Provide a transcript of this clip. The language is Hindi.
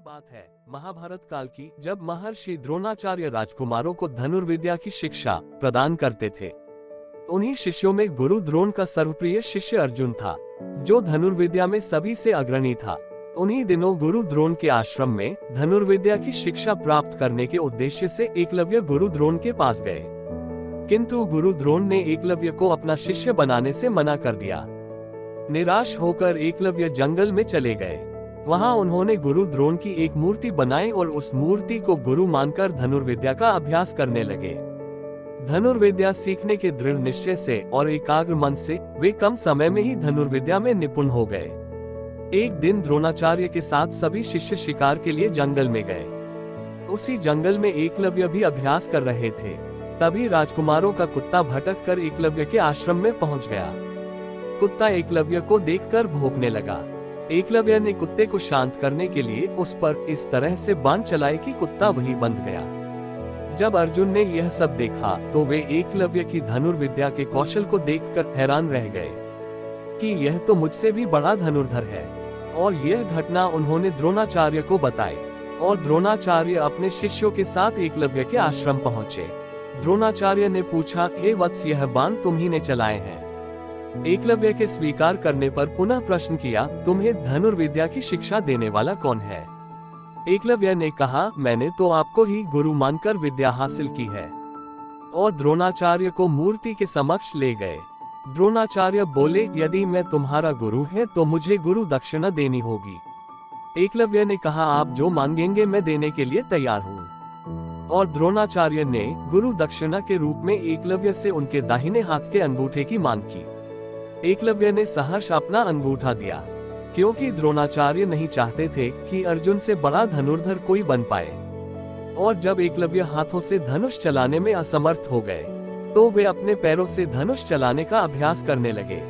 बात है महाभारत काल की, जब महर्षि द्रोणाचार्य राजकुमारों को धनुर्विद्या की शिक्षा प्रदान करते थे। उन्हीं शिष्यों में गुरु द्रोण का सर्वप्रिय शिष्य अर्जुन था, जो धनुर्विद्या में सभी से अग्रणी था। उन्हीं दिनों गुरु द्रोण के आश्रम में धनुर्विद्या की शिक्षा प्राप्त करने के उद्देश्य से एकलव्य गुरु द्रोण के पास गए, किंतु गुरु द्रोण ने एकलव्य को अपना शिष्य बनाने से मना कर दिया। निराश होकर एकलव्य जंगल में चले गए। वहां उन्होंने गुरु द्रोण की एक मूर्ति बनाई और उस मूर्ति को गुरु मानकर धनुर्विद्या का अभ्यास करने लगे। धनुर्विद्या सीखने के दृढ़ निश्चय से और एकाग्र मन से वे कम समय में ही धनुर्विद्या में निपुण हो गए। एक दिन द्रोणाचार्य के साथ सभी शिष्य शिकार के लिए जंगल में गए। उसी जंगल में एकलव्य भी अभ्यास कर रहे थे। तभी राजकुमारों का कुत्ता भटक कर एकलव्य के आश्रम में पहुंच गया। कुत्ता एकलव्य को देखकर भौंकने लगा। एकलव्य ने कुत्ते को शांत करने के लिए उस पर इस तरह से बाण चलाए कि कुत्ता वहीं बंध गया। जब अर्जुन ने यह सब देखा तो वे एकलव्य की धनुर्विद्या के कौशल को देखकर हैरान रह गए कि यह तो मुझसे भी बड़ा धनुर्धर है। और यह घटना उन्होंने द्रोणाचार्य को बताई और द्रोणाचार्य अपने शिष्यों के साथ एकलव्य के आश्रम पहुंचे। द्रोणाचार्य ने पूछा, हे वत्स, यह बाण तुम्ही ने चलाए हैं? एकलव्य के स्वीकार करने पर पुनः प्रश्न किया, तुम्हें धनुर्विद्या की शिक्षा देने वाला कौन है? एकलव्य ने कहा, मैंने तो आपको ही गुरु मानकर विद्या हासिल की है। और द्रोणाचार्य को मूर्ति के समक्ष ले गए। द्रोणाचार्य बोले, यदि मैं तुम्हारा गुरु है तो मुझे गुरु दक्षिणा देनी होगी। एकलव्य ने कहा, आप जो मांगेंगे मैं देने के लिए तैयार हूँ। और द्रोणाचार्य ने गुरु दक्षिणा के रूप में एकलव्य से उनके दाहिने हाथ के अंगूठे की मांग की। एकलव्य ने सहर्ष अपना अंगूठा दिया, क्योंकि द्रोणाचार्य नहीं चाहते थे कि अर्जुन से बड़ा धनुर्धर कोई बन पाए। और जब एकलव्य हाथों से धनुष चलाने में असमर्थ हो गए तो वे अपने पैरों से धनुष चलाने का अभ्यास करने लगे।